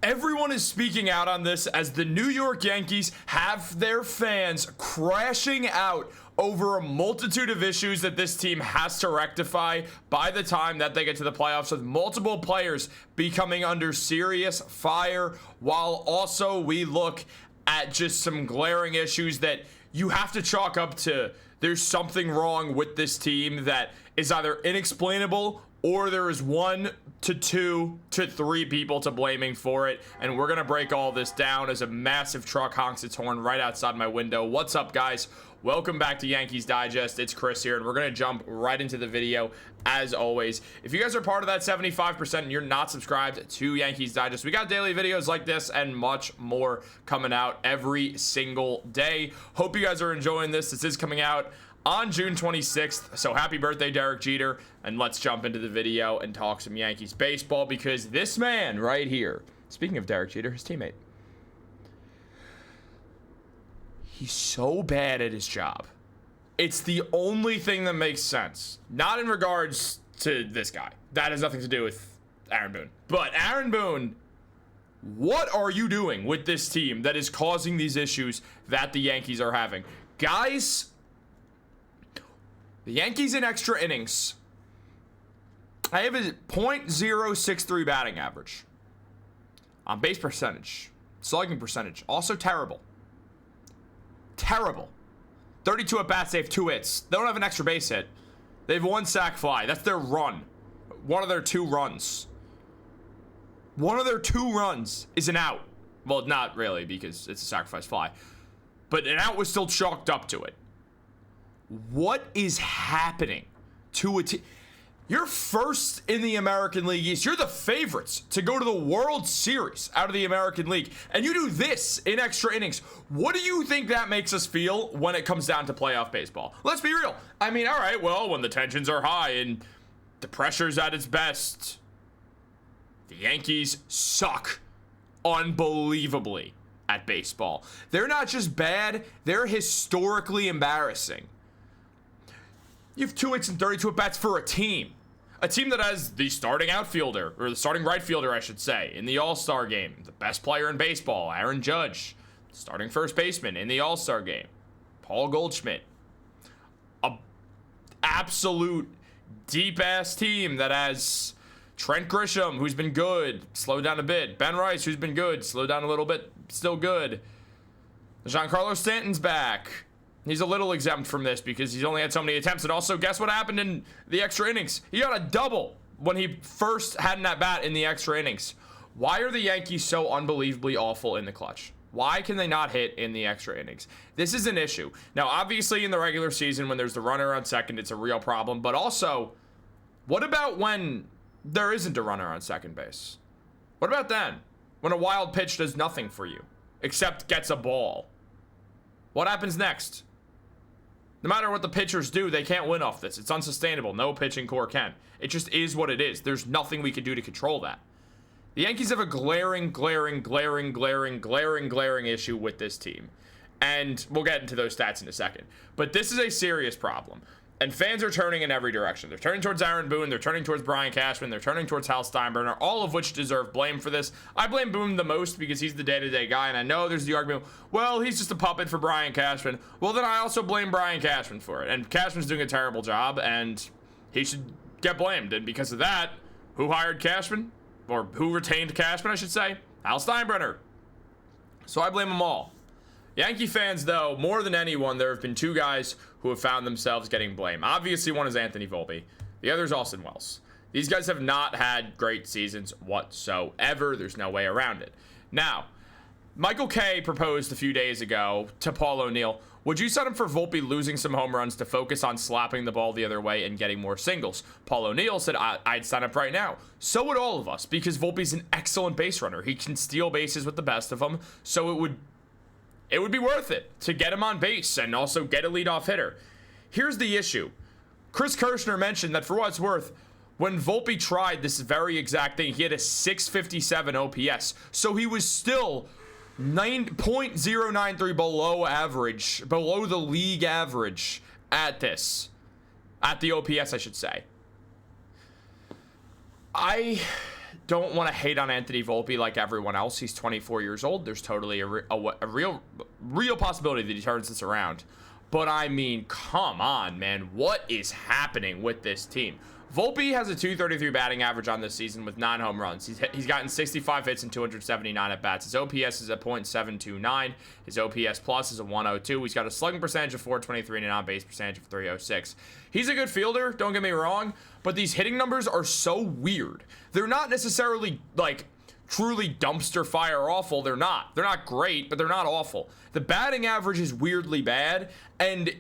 Everyone is speaking out on this as the New York Yankees have their fans crashing out over a multitude of issues that this team has to rectify by the time that they get to the playoffs, with multiple players becoming under serious fire, while also we look at just some glaring issues that you have to chalk up to there's something wrong with this team that is either inexplainable or there is 1 to 2 to 3 people to blaming for it. And we're going to break all this down as a massive truck honks its horn right outside my window. What's up, guys? Welcome back to Yankees Digest. It's Chris here, and we're going to jump right into the video as always. If you guys are part of that 75% and you're not subscribed to Yankees Digest, we got daily videos like this and much more coming out every single day. Hope you guys are enjoying this. This is coming out on June 26th, so happy birthday, Derek Jeter, and let's jump into the video and talk some Yankees baseball, because this man right here, speaking of Derek Jeter, his teammate, he's so bad at his job. It's the only thing that makes sense. Not in regards to this guy. That has nothing to do with Aaron Boone. But Aaron Boone, what are you doing with this team that is causing these issues that the Yankees are having? Guys, the Yankees in extra innings, I have a .063 batting average. On base percentage, slugging percentage, also terrible. Terrible. 32 at bats, they have 2 hits. They don't have an extra base hit. They have 1 sac fly. That's their run. One of their 2 runs. One of their 2 runs is an out. Well, not really, because it's a sacrifice fly. But an out was still chalked up to it. What is happening to a team? You're first in the American League East. You're the favorites to go to the World Series out of the American League. And you do this in extra innings. What do you think that makes us feel when it comes down to playoff baseball? Let's be real. I mean, all right, well, when the tensions are high and the pressure's at its best, the Yankees suck unbelievably at baseball. They're not just bad, they're historically embarrassing. You have 2 hits and 32 at-bats for a team. A team that has the starting outfielder, or the starting right fielder, I should say, in the All-Star game. The best player in baseball, Aaron Judge. Starting first baseman in the All-Star game, Paul Goldschmidt. A absolute deep-ass team that has Trent Grisham, who's been good, slowed down a bit. Ben Rice, who's been good, slowed down a little bit, still good. Giancarlo Stanton's back. He's a little exempt from this because he's only had so many attempts. And also, guess what happened in the extra innings? He got a double when he first had an at-bat in the extra innings. Why are the Yankees so unbelievably awful in the clutch? Why can they not hit in the extra innings? This is an issue. Now, obviously, in the regular season, when there's the runner on second, it's a real problem. But also, what about when there isn't a runner on second base? What about then? When a wild pitch does nothing for you, except gets a ball. What happens next? No matter what the pitchers do, they can't win off this. It's unsustainable. No pitching core can. It just is what it is. There's nothing we can do to control that. The Yankees have a glaring issue with this team. And we'll get into those stats in a second. But this is a serious problem. And fans are turning in every direction. They're turning towards Aaron Boone. They're turning towards Brian Cashman. They're turning towards Hal Steinbrenner, all of which deserve blame for this. I blame Boone the most because he's the day-to-day guy, and I know there's the argument, well, he's just a puppet for Brian Cashman. Well, then I also blame Brian Cashman for it. And Cashman's doing a terrible job, and he should get blamed. And because of that, who hired Cashman? Or who retained Cashman, I should say? Hal Steinbrenner. So I blame them all. Yankee fans, though, more than anyone, there have been 2 guys who have found themselves getting blamed. Obviously, one is Anthony Volpe. The other is Austin Wells. These guys have not had great seasons whatsoever. There's no way around it. Now, Michael Kay proposed a few days ago to Paul O'Neill, would you set him for Volpe losing some home runs to focus on slapping the ball the other way and getting more singles? Paul O'Neill said, I'd sign up right now. So would all of us, because Volpe's an excellent base runner. He can steal bases with the best of them, so it would be worth it to get him on base and also get a leadoff hitter. Here's the issue. Chris Kirshner mentioned that, for what it's worth, when Volpe tried this very exact thing, he had a 657 OPS. So he was still 9.093 below average, below the league average at the OPS, I should say. don't want to hate on Anthony Volpe like everyone else. He's 24 years old. There's totally a real possibility that he turns this around. But I mean, come on, man. What is happening with this team? Volpe has a .233 batting average on this season with 9 home runs. He's gotten 65 hits and 279 at-bats. His OPS is a .729. His OPS plus is a 102. He's got a slugging percentage of 423 and an on-base percentage of 306. He's a good fielder, don't get me wrong, but these hitting numbers are so weird. They're not necessarily, like, truly dumpster fire awful. They're not. They're not great, but they're not awful. The batting average is weirdly bad, and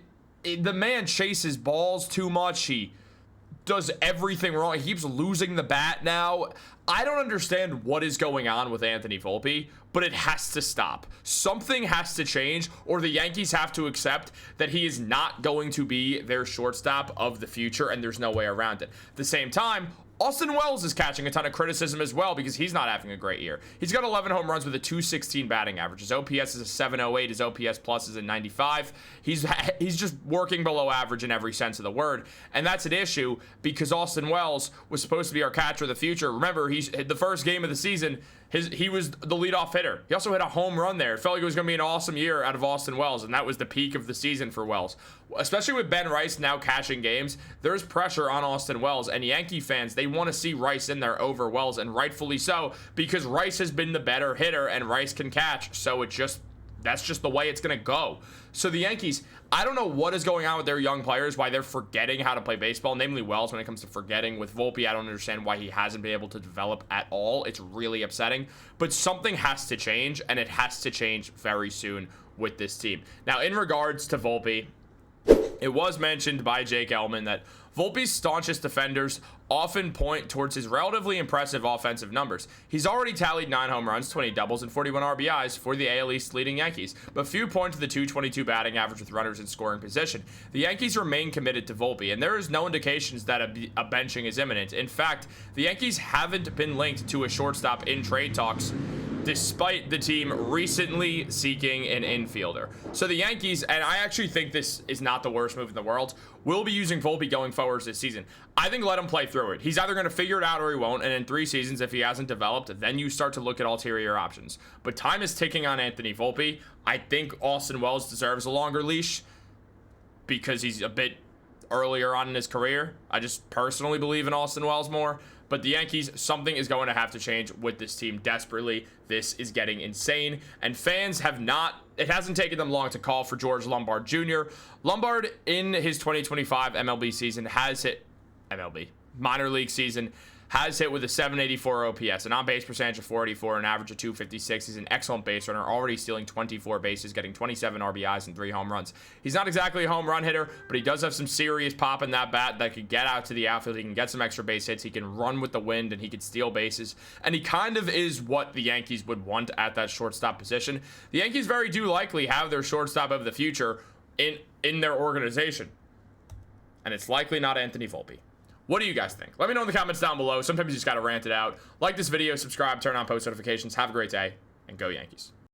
the man chases balls too much. He does everything wrong. He keeps losing the bat now. I don't understand what is going on with Anthony Volpe, but it has to stop. Something has to change, or the Yankees have to accept that he is not going to be their shortstop of the future, and there's no way around it. At the same time, Austin Wells is catching a ton of criticism as well because he's not having a great year. He's got 11 home runs with a .216 batting average. His OPS is a 708. His OPS plus is a 95. He's just working below average in every sense of the word, and that's an issue because Austin Wells was supposed to be our catcher of the future. Remember, he's the first game of the season. He was the leadoff hitter. He also hit a home run there. It felt like it was going to be an awesome year out of Austin Wells, and that was the peak of the season for Wells. Especially with Ben Rice now catching games, there's pressure on Austin Wells, and Yankee fans, they want to see Rice in there over Wells, and rightfully so, because Rice has been the better hitter, and Rice can catch, so that's just the way it's going to go. So the Yankees, I don't know what is going on with their young players, why they're forgetting how to play baseball, namely Wells when it comes to forgetting. With Volpe, I don't understand why he hasn't been able to develop at all. It's really upsetting. But something has to change, and it has to change very soon with this team. Now, in regards to Volpe, it was mentioned by Jake Ellman that Volpe's staunchest defenders often point towards his relatively impressive offensive numbers. He's already tallied 9 home runs, 20 doubles, and 41 RBIs for the AL East leading Yankees, but few point to the .222 batting average with runners in scoring position. The Yankees remain committed to Volpe, and there is no indications that a benching is imminent. In fact, the Yankees haven't been linked to a shortstop in trade talks, despite the team recently seeking an infielder. So the Yankees, and I actually think this is not the worst move in the world, will be using Volpe going forward this season. I think let him play through it. He's either going to figure it out or he won't, and in 3 seasons, if he hasn't developed, then you start to look at ulterior options. But time is ticking on Anthony Volpe. I think Austin Wells deserves a longer leash because he's a bit earlier on in his career. I just personally believe in Austin Wells more. But the Yankees, something is going to have to change with this team desperately. This is getting insane. And fans have not, it hasn't taken them long to call for George Lombard Jr. Lombard, in his 2025 MLB season, has hit, minor league season, has hit with a 784 OPS, an on-base percentage of 484, an average of 256. He's an excellent base runner, already stealing 24 bases, getting 27 RBIs and 3 home runs. He's not exactly a home run hitter, but he does have some serious pop in that bat that could get out to the outfield. He can get some extra base hits. He can run with the wind, and he can steal bases. And he kind of is what the Yankees would want at that shortstop position. The Yankees very do likely have their shortstop of the future in their organization. And it's likely not Anthony Volpe. What do you guys think? Let me know in the comments down below. Sometimes you just got to rant it out. Like this video, subscribe, turn on post notifications. Have a great day, and go Yankees.